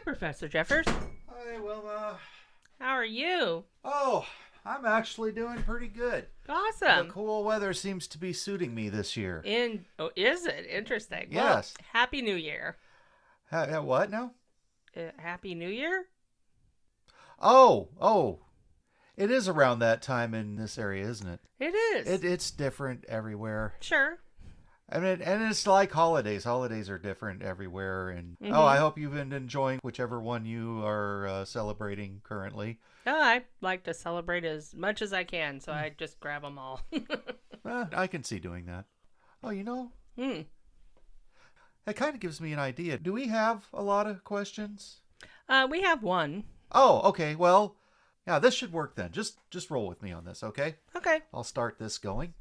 Professor Jeffers. Hi, Wilma. How are you? Oh, I'm actually doing pretty good. The Awesome. cool weather seems to be suiting me this year. Is it? Interesting. Yes. Well, Happy New Year. What now? Happy New Year? Oh. It is around that time in this area, isn't it? It is. It's different everywhere. Sure. I mean, and it's like holidays. Holidays are different everywhere. And I hope you've been enjoying whichever one you are celebrating currently. Oh, I like to celebrate as much as I can, so I just grab them all. I can see doing that. Oh, Hmm. that kind of gives me an idea. Do we have a lot of questions? We have one. Oh, okay. Well, yeah, this should work then. Just roll with me on this, okay? Okay. I'll start this going.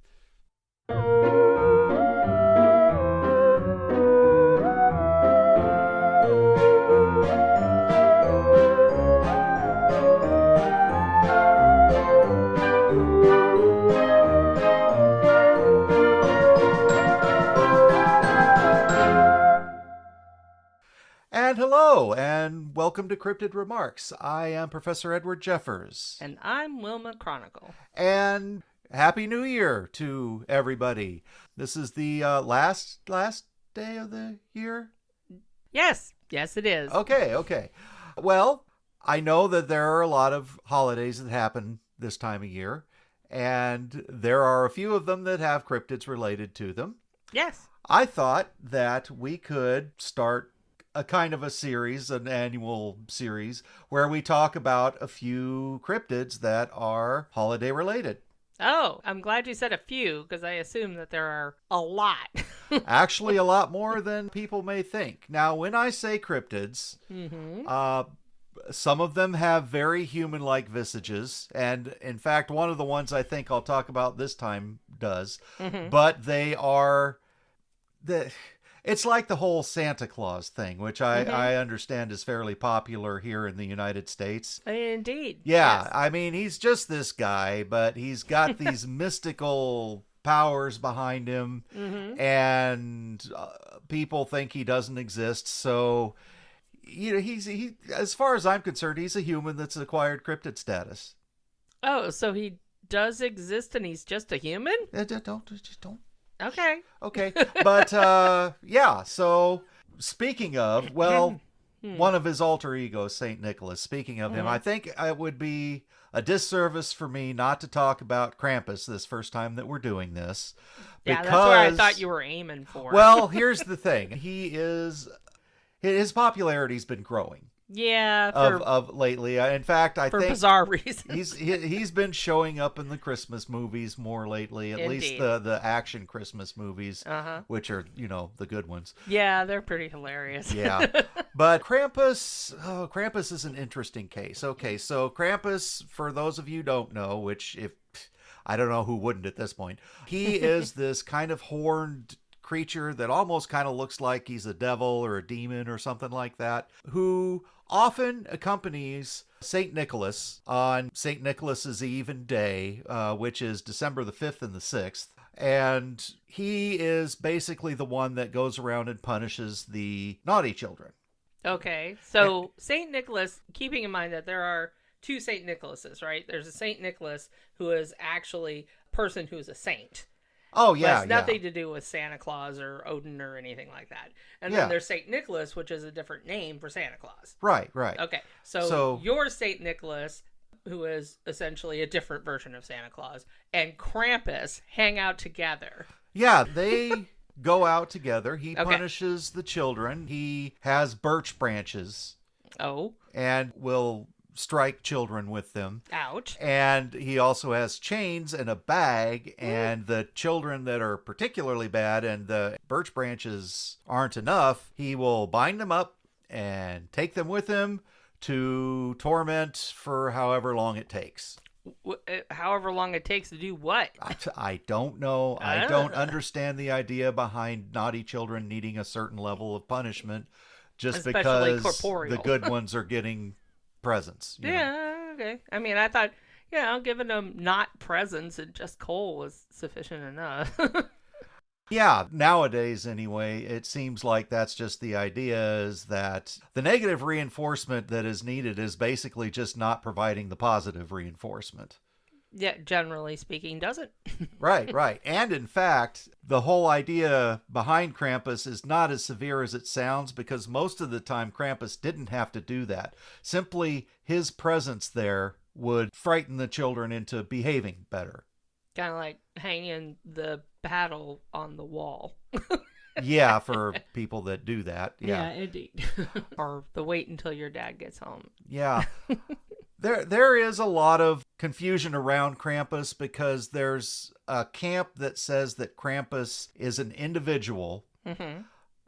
And hello, and welcome to Cryptid Remarks. I am Professor Edward Jeffers. And I'm Wilma Chronicle. And Happy New Year to everybody. This is the last day of the year? Yes, it is. Okay. Well, I know that there are a lot of holidays that happen this time of year, and there are a few of them that have cryptids related to them. Yes. I thought that we could start a kind of a series, an annual series, where we talk about a few cryptids that are holiday related. Oh, I'm glad you said a few, because I assume that there are a lot. Actually, a lot more than people may think. Now, when I say cryptids, some of them have very human-like visages, and in fact, one of the ones I think I'll talk about this time does, but they are... It's like the whole Santa Claus thing, which I understand is fairly popular here in the United States. Indeed. Yeah, Yes. I mean, he's just this guy, but he's got these mystical powers behind him, and people think he doesn't exist. So, he as far as I'm concerned, he's a human that's acquired cryptid status. Oh, so he does exist and he's just a human? Just don't. Okay. But yeah, so speaking of, well, one of his alter egos, St. Nicholas, speaking of him, I think it would be a disservice for me not to talk about Krampus this first time that we're doing this. Yeah, that's where I thought you were aiming for. Well, here's the thing. His popularity's been growing. Yeah, of lately. In fact, I think for bizarre reasons. he's been showing up in the Christmas movies more lately. At least the action Christmas movies, which are the good ones. Yeah, they're pretty hilarious. Yeah, but Krampus is an interesting case. Okay, so Krampus, for those of you who don't know, which if I don't know who wouldn't at this point, he is this kind of horned creature that almost kind of looks like he's a devil or a demon or something like that, who often accompanies St. Nicholas on St. Nicholas's Eve and Day, which is December the 5th and the 6th. And he is basically the one that goes around and punishes the naughty children. Okay, so St. Nicholas, keeping in mind that there are two St. Nicholases, right? There's a St. Nicholas who is actually a person who is a saint. Oh, yeah. But it's nothing to do with Santa Claus or Odin or anything like that. And then there's St. Nicholas, which is a different name for Santa Claus. Right. Okay, so you're St. Nicholas, who is essentially a different version of Santa Claus, and Krampus hang out together. Yeah, they go out together. He punishes the children. He has birch branches. Oh. And will strike children with them. Ouch. And he also has chains and a bag, and the children that are particularly bad and the birch branches aren't enough, he will bind them up and take them with him to torment for however long it takes. However long it takes to do what? I don't know. I don't understand the idea behind naughty children needing a certain level of punishment just especially because corporeal. The good ones are getting presents. Okay. I mean, I thought, giving them not presents and just coal was sufficient enough. Yeah, nowadays anyway, it seems like that's just the idea, is that the negative reinforcement that is needed is basically just not providing the positive reinforcement. Yeah, generally speaking, doesn't. Right, right. And in fact, the whole idea behind Krampus is not as severe as it sounds, because most of the time Krampus didn't have to do that. Simply his presence there would frighten the children into behaving better. Kind of like hanging the paddle on the wall. Yeah, for people that do that. Yeah, Yeah. indeed. Or the wait until your dad gets home. Yeah. There is a lot of confusion around Krampus, because there's a camp that says that Krampus is an individual. Mm-hmm.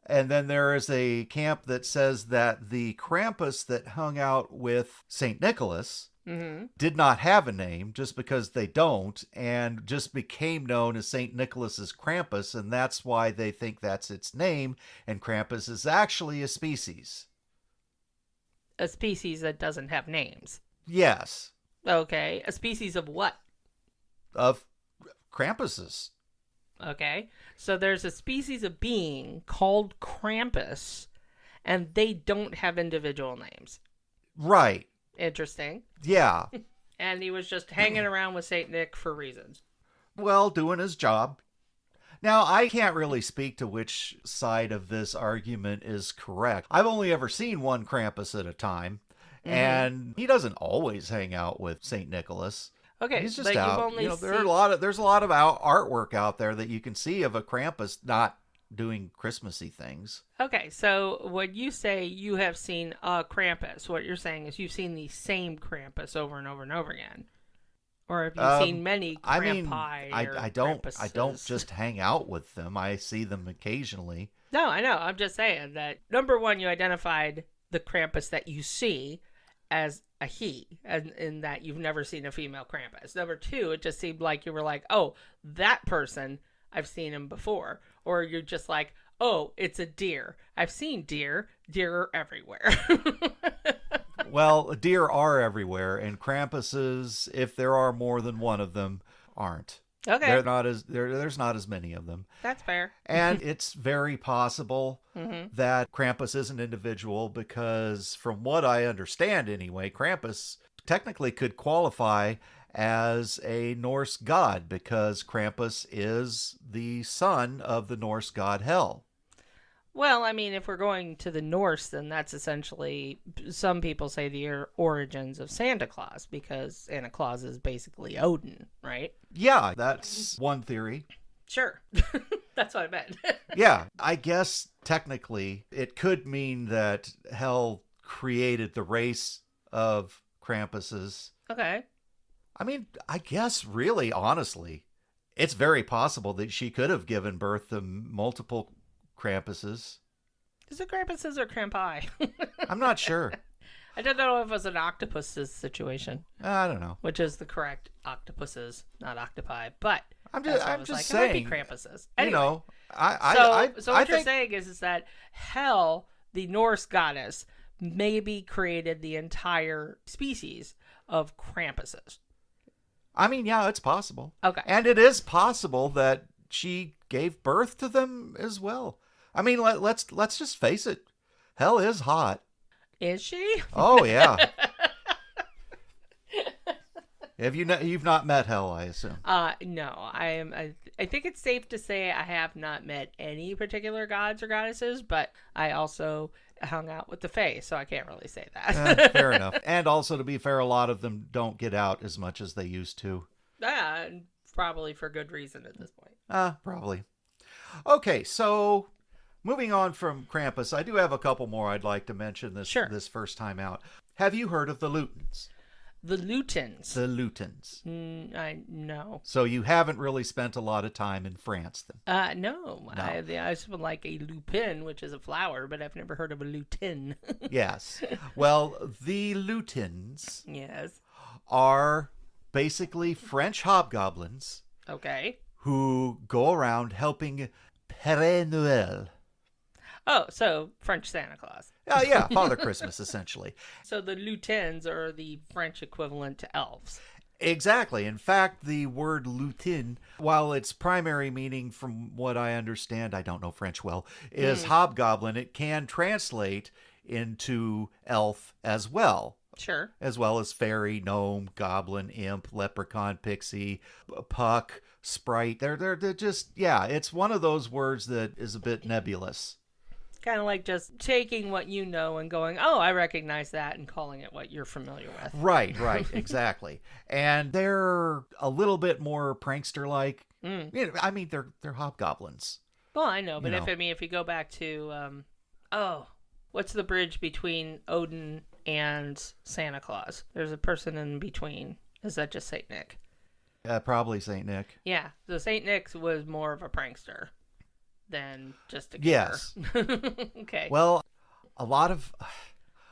And then there is a camp that says that the Krampus that hung out with St. Nicholas Mm-hmm. did not have a name, just because they don't, and just became known as St. Nicholas's Krampus, and that's why they think that's its name, and Krampus is actually a species. A species that doesn't have names. Yes, Okay. A species of what? of Krampuses. Okay. So there's a species of being called Krampus, and they don't have individual names. Right. Interesting. Yeah. And he was just hanging around with Saint Nick for reasons. Well, doing his job. Now, I can't really speak to which side of this argument is correct. I've only ever seen one Krampus at a time, and he doesn't always hang out with St. Nicholas. Okay, He's just but out. you've only There's seen... a lot of artwork out there that you can see of a Krampus not doing Christmassy things. Okay, so when you say you have seen a Krampus, what you're saying is you've seen the same Krampus over and over and over again. Or have you seen many Krampi I don't just hang out with them. I see them occasionally. No, I know. I'm just saying that, number one, you identified the Krampus that you see as a he, and in that you've never seen a female Krampus. Number two, it just seemed like you were like, oh, that person, I've seen him before. Or you're just like, oh, it's a deer. I've seen deer. Deer are everywhere. Well, deer are everywhere, and Krampuses, if there are more than one of them, aren't. Okay. There's not as many of them. That's fair. And it's very possible Mm-hmm. that Krampus is an individual, because from what I understand anyway, Krampus technically could qualify as a Norse god, because Krampus is the son of the Norse god Hel. Well, I mean, if we're going to the Norse, then that's essentially, some people say, the origins of Santa Claus, because Santa Claus is basically Odin, right? Yeah, that's one theory. Sure. That's what I meant. Yeah, I guess technically it could mean that Hel created the race of Krampuses. Okay. I mean, I guess really, honestly, it's very possible that she could have given birth to multiple Krampuses. Is it Krampuses or Krampi? I'm not sure. I don't know if it was an octopus's situation, I don't know. which is the correct octopuses, not octopi. But I'm that's just, why I I'm was just like, saying. it might be Krampuses. You Anyway, know, so I what you're think saying is that Hel, the Norse goddess, maybe created the entire species of Krampuses. I mean, yeah, it's possible. Okay. And it is possible that she gave birth to them as well. I mean, let's just face it. Hel is hot. Is she? Oh yeah. You've not met Hel, I assume. No. I think it's safe to say I have not met any particular gods or goddesses, but I also hung out with the Fae, so I can't really say that. Fair enough. And also, to be fair, a lot of them don't get out as much as they used to. Yeah, probably for good reason at this point. Probably. Okay, so moving on from Krampus, I do have a couple more I'd like to mention this first time out. Have you heard of the Lutens? The Lutens. The Lutens. No. So you haven't really spent a lot of time in France then? No. I spent like a lupin, which is a flower, but I've never heard of a lutin. Yes. Well, the Lutens Yes. are basically French hobgoblins Okay. who go around helping Père Noël. Oh, so French Santa Claus. Yeah, Father Christmas, essentially. So the lutins are the French equivalent to elves. Exactly. In fact, the word lutin, while its primary meaning, from what I understand, I don't know French well, is hobgoblin, it can translate into elf Sure. as well as fairy, gnome, goblin, imp, leprechaun, pixie, puck, sprite. They're just, yeah, it's one of those words that is a bit nebulous. Kind of like just taking what you know and going, oh, I recognize that, and calling it what you're familiar with. Right, exactly. And they're a little bit more prankster like. I mean, they're hobgoblins. Well, I know, but You know. if you go back to, what's the bridge between Odin and Santa Claus? There's a person in between. Is that just Saint Nick? Probably Saint Nick. Yeah, so Saint Nick was more of a prankster than just a killer. Yes. Okay. Well, a lot of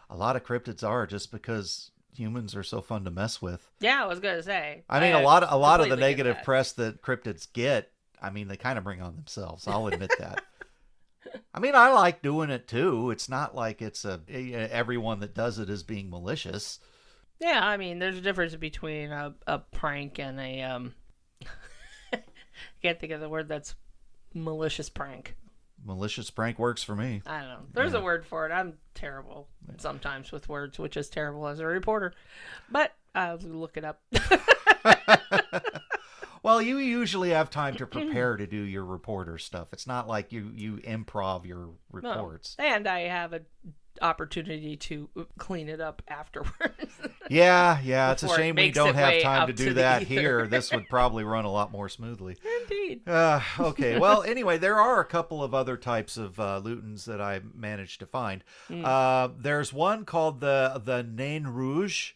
cryptids are, just because humans are so fun to mess with. Yeah, I was gonna say. I mean, a lot of the completely get negative that. press that cryptids get, I mean, they kind of bring on themselves. I'll admit that. I mean, I like doing it too. It's not like it's everyone that does it is being malicious. Yeah, I mean, there's a difference between a prank and a I can't think of the word that's malicious prank. Malicious prank works for me. I don't know. There's a word for it. I'm terrible sometimes with words, which is terrible as a reporter. But I'll look it up. Well, you usually have time to prepare to do your reporter stuff. It's not like you improv your reports. No. And I have an opportunity to clean it up afterwards. Yeah, it's a Before it shame we makes don't its have way time out to to do the that ether. here. This would probably run a lot more smoothly. Indeed. Okay, well, anyway, there are a couple of other types of lutins that I managed to find. There's one called the Nain Rouge,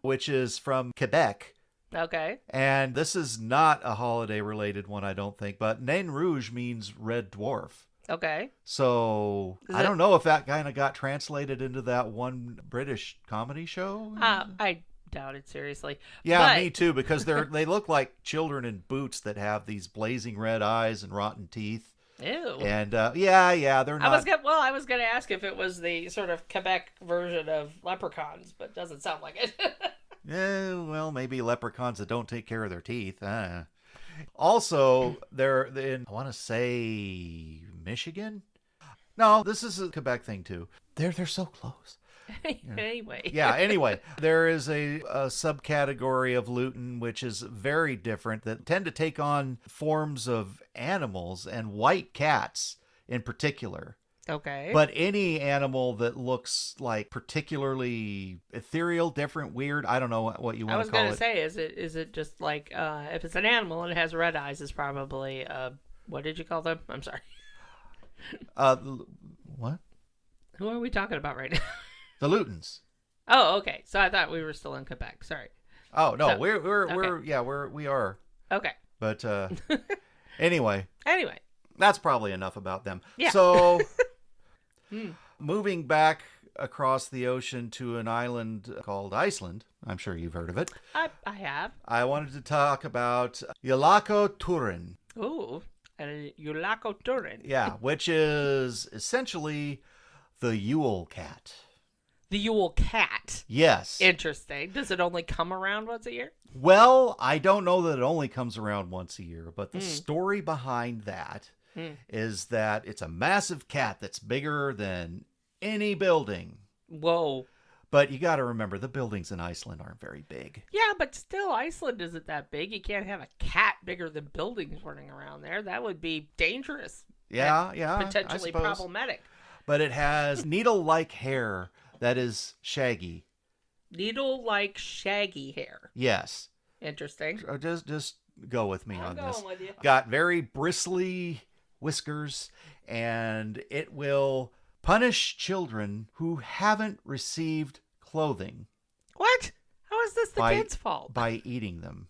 which is from Quebec. Okay. And this is not a holiday-related one, I don't think, but Nain Rouge means red dwarf. Okay. So I don't know if that kind of got translated into that one British comedy show. I doubt it, seriously. Yeah, But- me too, because they look like children in boots that have these blazing red eyes and rotten teeth. Ew. And yeah, they're not. I was gonna ask if it was the sort of Quebec version of leprechauns, but doesn't sound like it. Well, maybe leprechauns that don't take care of their teeth. Also, they're in, I want to say, Michigan? No, this is a Quebec thing too. They're so close. Anyway. Yeah, anyway, there is a subcategory of lutin which is very different, that tend to take on forms of animals, and white cats in particular. Okay. But any animal that looks like particularly ethereal, different, weird, I don't know what you I want was to call gonna it. say, is it just like if it's an animal and it has red eyes, it's probably what did you call them? I'm sorry. What? Who are we talking about right now? The lutins. Oh, okay. So I thought we were still in Quebec. Sorry. Oh no, So- we are. Okay. But anyway, Anyway. that's probably enough about them. Yeah. So moving back across the ocean to an island called Iceland, I'm sure you've heard of it. I have. I wanted to talk about Yalako Turin. Ooh. And Yulako Turin. Yeah, which is essentially the Yule cat. The Yule cat. Yes. Interesting. Does it only come around once a year? Well, I don't know that it only comes around once a year, but the story behind that is that it's a massive cat that's bigger than any building. Whoa. But you got to remember, the buildings in Iceland aren't very big. Yeah, but still, Iceland isn't that big. You can't have a cat bigger than buildings running around there. That would be dangerous. Yeah, and I potentially suppose. problematic. But it has needle-like hair that is shaggy. Needle-like shaggy hair. Yes. Interesting. Just go with me I'm on going this. with you. Got very bristly whiskers, and it will punish children who haven't received clothing What? How is this the kid's fault? by eating them.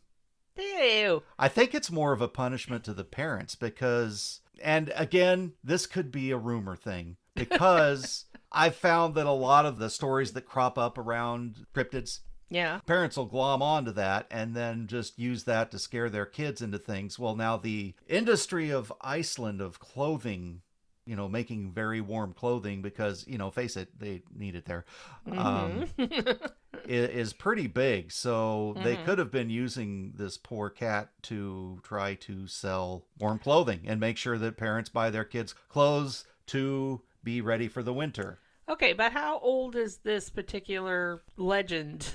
Ew. I think it's more of a punishment to the parents because, and again, this could be a rumor thing, because I've found that a lot of the stories that crop up around cryptids, Yeah. parents will glom onto that and then just use that to scare their kids into things. Well, now the industry of Iceland of clothing, making very warm clothing because, face it, they need it there. is pretty big. So they could have been using this poor cat to try to sell warm clothing and make sure that parents buy their kids clothes to be ready for the winter. Okay, but how old is this particular legend?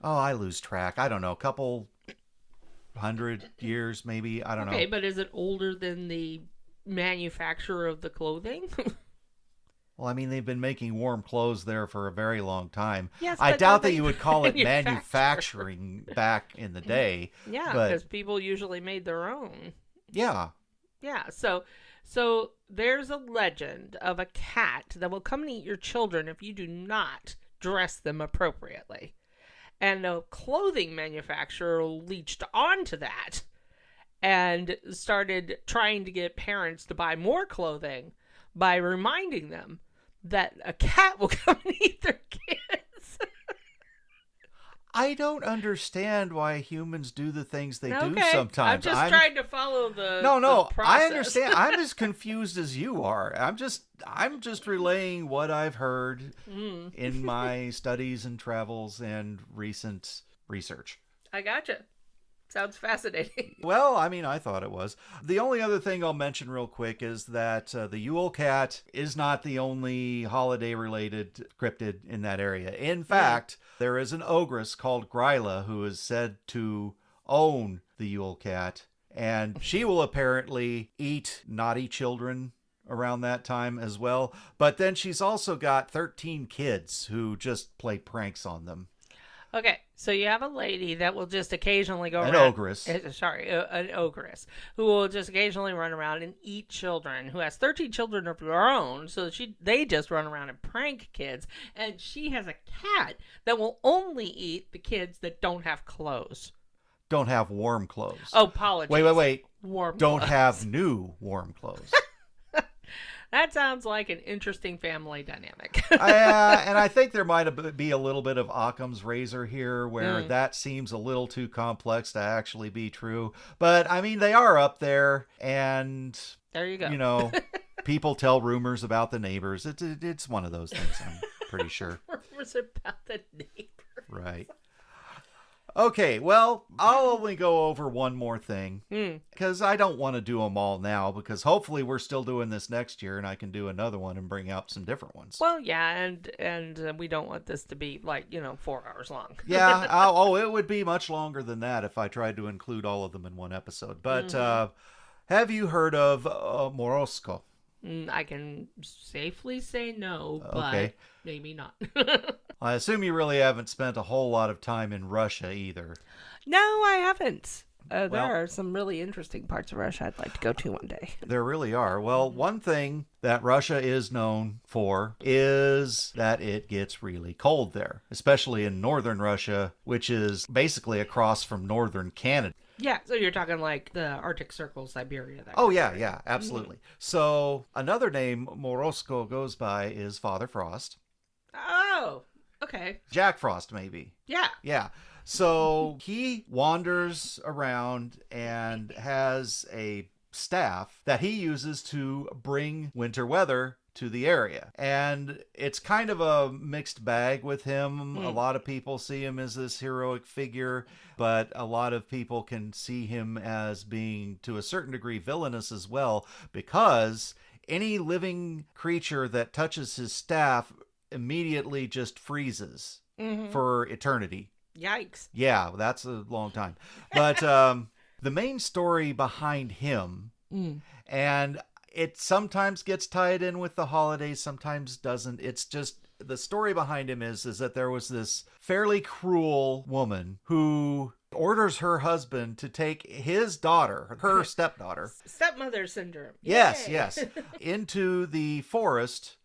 Oh, I lose track. I don't know. A couple 100 years, maybe. I don't know. Okay, but is it older than the manufacturer of the clothing? Well, I mean, they've been making warm clothes there for a very long time. Yes, I but doubt don't that you they would call it manufacture? manufacturing back in the day. Yeah, but because people usually made their own. yeah. Yeah, so there's a legend of a cat that will come and eat your children if you do not dress them appropriately. And a clothing manufacturer leached onto that and started trying to get parents to buy more clothing by reminding them that a cat will come and eat their kids. I don't understand why humans do the things they do Okay, sometimes. I'm just trying to follow the No, the process. I understand. I'm as confused as you are. I'm just relaying what I've heard in my studies and travels and recent research. I gotcha. Sounds fascinating. Well, I mean, I thought it was. The only other thing I'll mention real quick is that the Yule cat is not the only holiday-related cryptid in that area. In fact, there is an ogress called Gryla who is said to own the Yule cat, and she will apparently eat naughty children around that time as well. But then she's also got 13 kids who just play pranks on them. Okay, so you have a lady that will just occasionally go An around. ogress. An ogress who will just occasionally run around and eat children. Who has 13 children of her own, so they just run around and prank kids. And she has a cat that will only eat the kids that don't have clothes. Don't have warm clothes. Oh, apologies. Wait. Warm. Don't clothes. have new warm clothes. That sounds like an interesting family dynamic. And I think there might be a little bit of Occam's razor here where that seems a little too complex to actually be true. But, I mean, they are up there, and, There you go. you know, people tell rumors about the neighbors. It's one of those things, I'm pretty sure. Rumors about the neighbor. Right. Okay, well, I'll only go over one more thing because I don't want to do them all now because hopefully we're still doing this next year and I can do another one and bring out some different ones. Well, yeah, and we don't want this to be 4 hours long. Yeah, it would be much longer than that if I tried to include all of them in one episode. But have you heard of Morosco? I can safely say no, Okay. but maybe not. I assume you really haven't spent a whole lot of time in Russia either. No, I haven't. Well- There are some really interesting parts of Russia I'd like to go to one day. There really are. Well, one thing that Russia is known for is that it gets really cold there, especially in northern Russia, which is basically across from northern Canada. Yeah, so you're talking like the Arctic Circle, Siberia. That Oh, kind of yeah, area. yeah, absolutely. So another name Morosco goes by is Father Frost. Oh, okay. Jack Frost, maybe. Yeah. Yeah. So he wanders around and has a staff that he uses to bring winter weather to the area. And it's kind of a mixed bag with him. A lot of people see him as this heroic figure, but a lot of people can see him as being, to a certain degree, villainous as well, because any living creature that touches his staff immediately just freezes for eternity. Yikes. Yeah, that's a long time. But the main story behind him, and it sometimes gets tied in with the holidays, sometimes doesn't. It's just the story behind him is that there was this fairly cruel woman who orders her husband to take his daughter, her stepdaughter. Stepmother syndrome. Yes, Yay. yes. Into the forest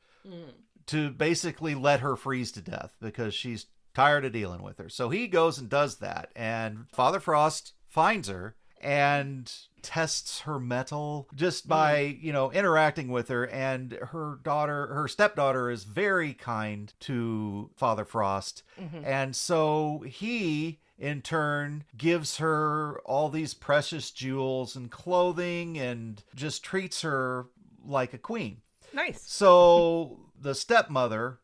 to basically let her freeze to death because she's tired of dealing with her. So he goes and does that. And Father Frost finds her and tests her mettle just by, interacting with her. And her stepdaughter is very kind to Father Frost. And so he, in turn, gives her all these precious jewels and clothing and just treats her like a queen. Nice. So the stepmother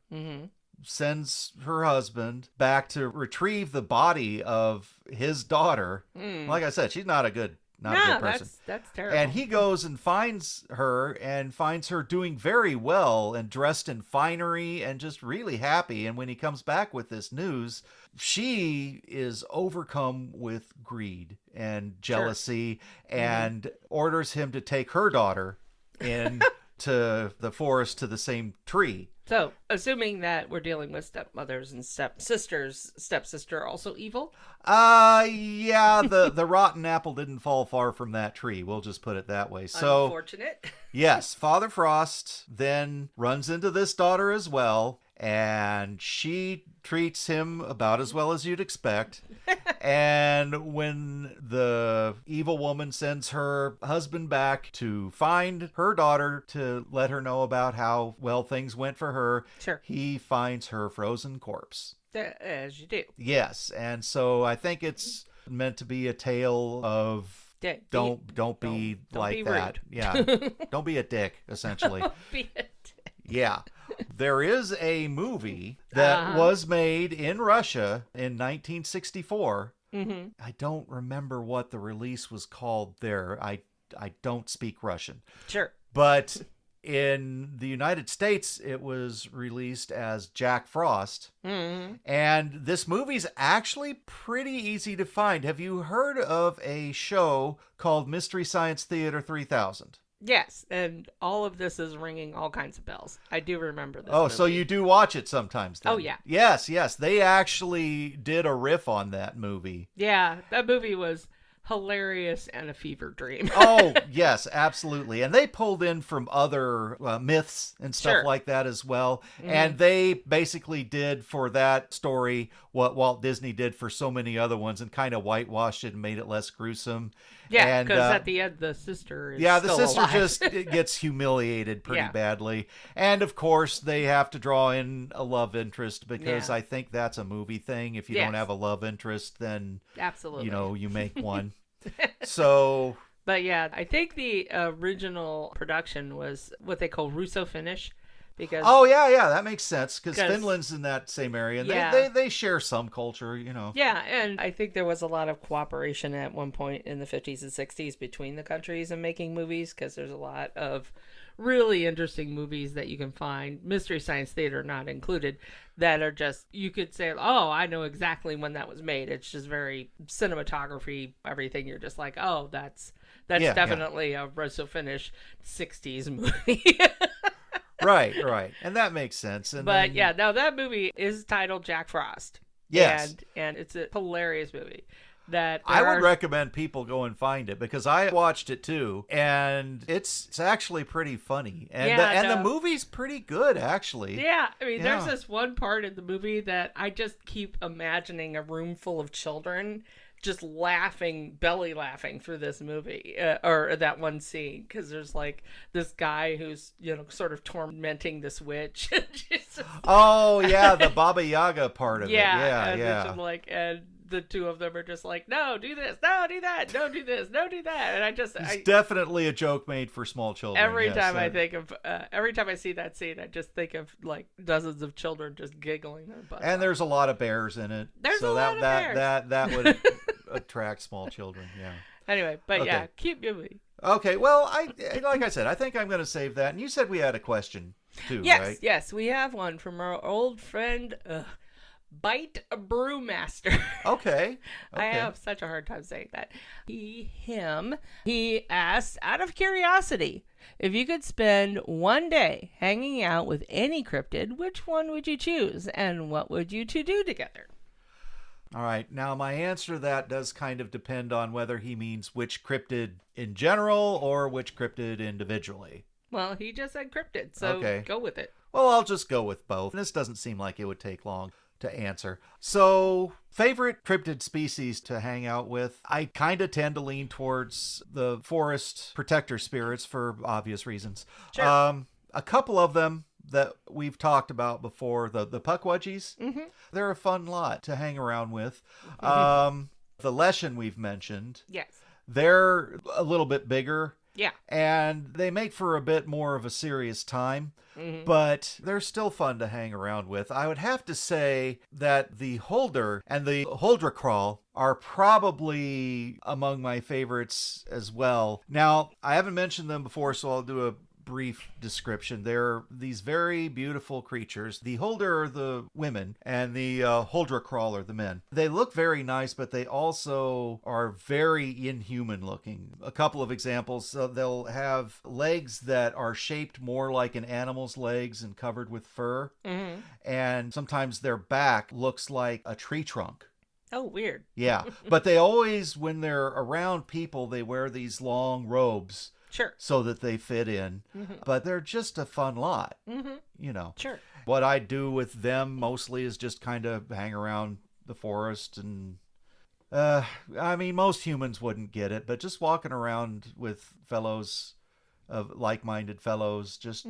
sends her husband back to retrieve the body of his daughter. Like I said, she's not a good person. That's terrible. And he goes and finds her doing very well and dressed in finery and just really happy. And when he comes back with this news, she is overcome with greed and jealousy and orders him to take her daughter into the forest to the same tree. So, assuming that we're dealing with stepmothers and stepsisters, stepsister also evil? Yeah, the rotten apple didn't fall far from that tree. We'll just put it that way. So, unfortunate. Yes, Father Frost then runs into this daughter as well, and she treats him about as well as you'd expect. And when the evil woman sends her husband back to find her daughter to let her know about how well things went for her, he finds her frozen corpse. As you do. Yes, and so I think it's meant to be a tale of don't be like that. Yeah. Don't be a dick, essentially. Don't be a dick. Yeah. There is a movie that was made in Russia in 1964. I don't remember what the release was called there. I don't speak Russian. Sure. But in the United States, it was released as Jack Frost. And this movie's actually pretty easy to find. Have you heard of a show called Mystery Science Theater 3000? Yes, and all of this is ringing all kinds of bells. I do remember this movie. So you do watch it sometimes then? Oh, yeah. Yes. They actually did a riff on that movie. Yeah, that movie was hilarious and a fever dream. Oh, yes, absolutely. And they pulled in from other myths and stuff like that as well. And they basically did for that story what Walt Disney did for so many other ones and kind of whitewashed it and made it less gruesome. Yeah, because at the end, the sister is the sister alive. just gets humiliated pretty badly. And, of course, they have to draw in a love interest because I think that's a movie thing. If you don't have a love interest, then, absolutely, you make one. So... But, yeah, I think the original production was what they call Russo-Finnish. Because that makes sense because Finland's in that same area and they share some culture, Yeah, and I think there was a lot of cooperation at one point in the 50s and 60s between the countries in making movies because there's a lot of really interesting movies that you can find, Mystery Science Theater not included, that are just, you could say, oh, I know exactly when that was made. It's just very cinematography, everything. You're just like, oh, that's definitely a Russo-Finnish 60s movie. Right. And that makes sense. That movie is titled Jack Frost. Yes. And it's a hilarious movie. That I would recommend people go and find it because I watched it too, and it's actually pretty funny. And the movie's pretty good, actually. Yeah, I mean, there's this one part in the movie that I just keep imagining a room full of children just belly laughing through this movie, or that one scene, because there's like this guy who's, sort of tormenting this witch. Oh, yeah, the Baba Yaga part of it. Yeah. And the two of them are just like, no, do this, no, do that, don't do this, no, do that. And it's definitely a joke made for small children. Every time I see that scene, I just think of like dozens of children just giggling their butts and off. There's a lot of bears in it. There's a lot of bears. That would attract small children. Yeah. Anyway, but keep moving. Okay, well, like I said, I think I'm going to save that. And you said we had a question too, right? Yes, we have one from our old friend Bite Brewmaster. Okay. I have such a hard time saying that. He asked, out of curiosity, if you could spend one day hanging out with any cryptid, which one would you choose? And what would you two do together? All right. Now, my answer to that does kind of depend on whether he means which cryptid in general or which cryptid individually. Well, he just said cryptid, so go with it. Well, I'll just go with both. This doesn't seem like it would take long to answer. So, favorite cryptid species to hang out with? I kind of tend to lean towards the forest protector spirits for obvious reasons. Sure. A couple of them that we've talked about before, the puckwudgies, they're a fun lot to hang around with. The leshen we've mentioned. Yes. They're a little bit bigger Yeah. And they make for a bit more of a serious time, but they're still fun to hang around with. I would have to say that the Holder and the Holdricrawl are probably among my favorites as well. Now, I haven't mentioned them before, so I'll do a brief description. They're these very beautiful creatures. The Holder are the women, and the Holdricrawl are the men. They look very nice, but they also are very inhuman looking. A couple of examples: they'll have legs that are shaped more like an animal's legs and covered with fur, and sometimes their back looks like a tree trunk. Oh, weird. Yeah, but they always, when they're around people, they wear these long robes. Sure. So that they fit in. But they're just a fun lot, Sure. What I do with them mostly is just kind of hang around the forest. And, I mean, most humans wouldn't get it, but just walking around with fellows, of like-minded fellows, just,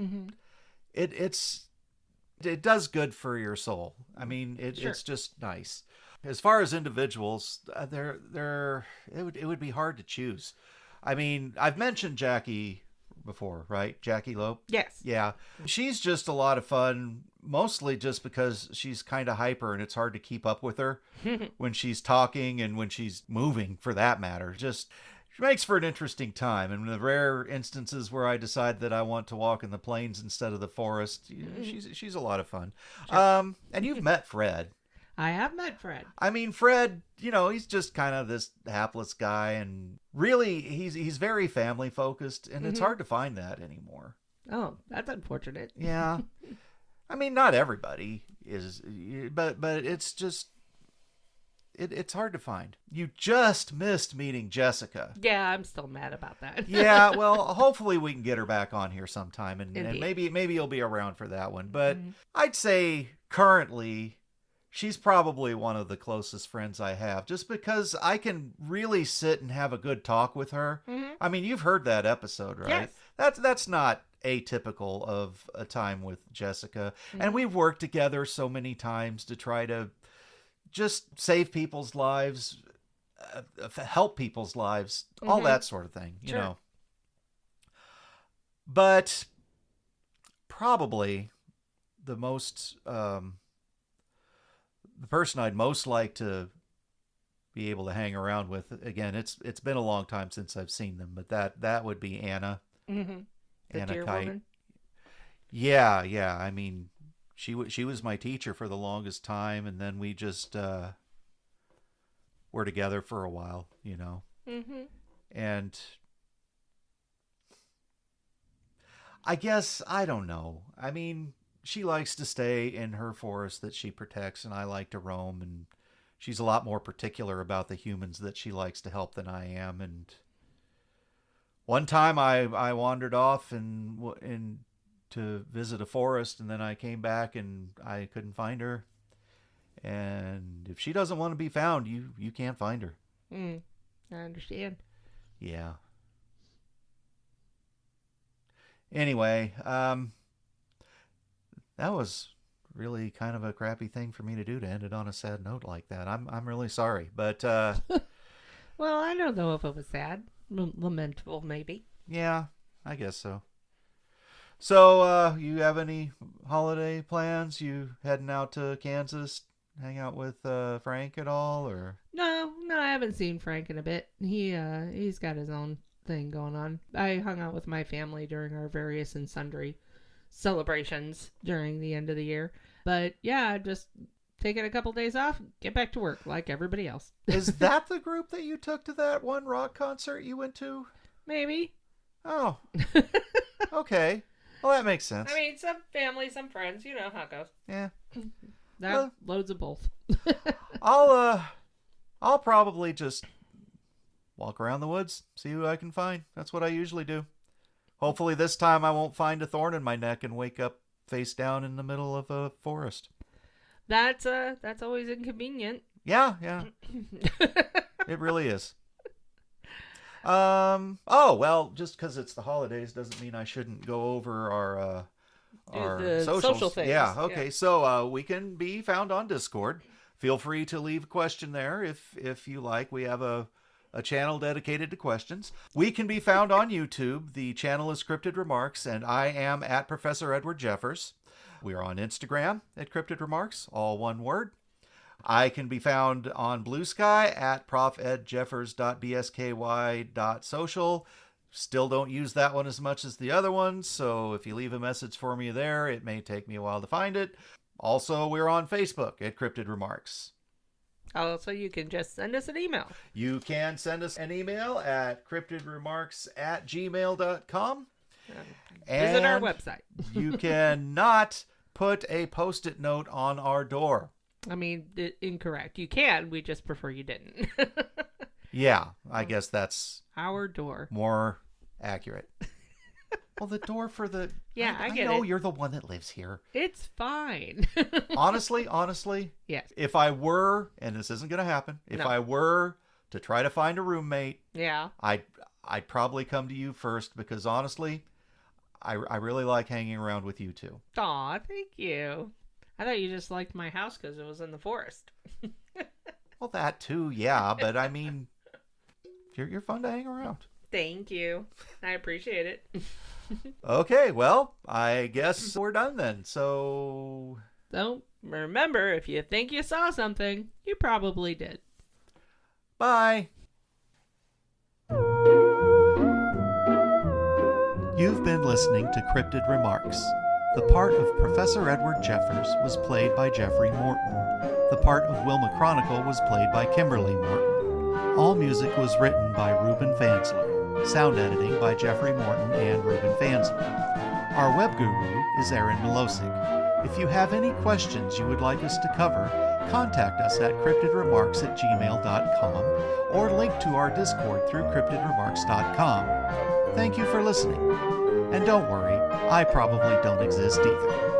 it does good for your soul. I mean, it's just nice. As far as individuals, it would be hard to choose. I mean, I've mentioned Jackie before, right? Jackie Lope? Yes. Yeah. She's just a lot of fun, mostly just because she's kind of hyper and it's hard to keep up with her when she's talking and when she's moving, for that matter. Just, she makes for an interesting time. And in the rare instances where I decide that I want to walk in the plains instead of the forest, she's a lot of fun. Sure. And you've met Fred. I have met Fred. I mean, Fred, he's just kind of this hapless guy, and really, he's very family focused, and it's hard to find that anymore. Oh, that's unfortunate. Yeah. I mean, not everybody is, but it's just, it's hard to find. You just missed meeting Jessica. Yeah, I'm still mad about that. Yeah, well, hopefully we can get her back on here sometime, and Indeed. maybe you'll be around for that one. But I'd say currently, she's probably one of the closest friends I have, just because I can really sit and have a good talk with her. I mean, you've heard that episode, right? Yes. That's not atypical of a time with Jessica. And we've worked together so many times to try to just save people's lives, help people's lives, all that sort of thing, you know. But probably the most... the person I'd most like to be able to hang around with, again, it's been a long time since I've seen them, but that would be Anna. The Anna dear Kite. woman. Yeah. I mean, she was my teacher for the longest time, and then we just were together for a while, And I guess, I don't know. I mean, she likes to stay in her forest that she protects, and I like to roam, and she's a lot more particular about the humans that she likes to help than I am. And one time I wandered off and to visit a forest, and then I came back and I couldn't find her. And if she doesn't want to be found, you can't find her. I understand. Yeah. Anyway, that was really kind of a crappy thing for me to do, to end it on a sad note like that. I'm really sorry, but well, I don't know if it was sad. Lamentable, maybe. Yeah, I guess so. So, you have any holiday plans? You heading out to Kansas, hang out with Frank at all, or? No, I haven't seen Frank in a bit. He's got his own thing going on. I hung out with my family during our various and sundry celebrations during the end of the year. But yeah, just taking a couple days off, get back to work like everybody else. Is that the group that you took to that one rock concert you went to? Maybe. Oh. Okay. Well, that makes sense. I mean, some family, some friends, you know how it goes. Yeah. Loads of both. I'll probably just walk around the woods, see who I can find. That's what I usually do. Hopefully this time I won't find a thorn in my neck and wake up face down in the middle of a forest. That's always inconvenient. Yeah. It really is. Oh, well, just because it's the holidays doesn't mean I shouldn't go over our the socials. social things. Yeah, okay. Yeah. So we can be found on Discord. Feel free to leave a question there if you like. We have a a channel dedicated to questions. We can be found on YouTube. The channel is Cryptid Remarks, and I am at Professor Edward Jeffers. We are on Instagram at Cryptid Remarks, all one word. I can be found on Blue Sky at profedjeffers.bsky.social. Still don't use that one as much as the other ones, so if you leave a message for me there, it may take me a while to find it. Also, we're on Facebook at Cryptid Remarks. Also, you can just send us an email. You can send us an email at cryptidremarks@gmail.com. Visit our website. You cannot put a Post-it note on our door. I mean, incorrect. You can. We just prefer you didn't. Yeah, I guess that's our door. More accurate. Well, the door for the... Yeah, I get it. I know you're the one that lives here. It's fine. Honestly, yes. If I were, and this isn't going to happen, if I were to try to find a roommate, yeah, I'd probably come to you first because honestly, I really like hanging around with you two. Aw, thank you. I thought you just liked my house because it was in the forest. Well, that too, yeah, but I mean, you're fun to hang around. Thank you. I appreciate it. Okay, well, I guess we're done then. So remember, if you think you saw something, you probably did. Bye. You've been listening to Cryptid Remarks. The part of Professor Edward Jeffers was played by Jeffrey Morton. The part of Wilma Chronicle was played by Kimberly Morton. All music was written by Ruben Fansler. Sound editing by Jeffrey Morton and Ruben Fansler. Our web guru is Aaron Milosic. If you have any questions you would like us to cover, contact us at cryptidremarks@gmail.com or link to our Discord through cryptidremarks.com. Thank you for listening. And don't worry, I probably don't exist either.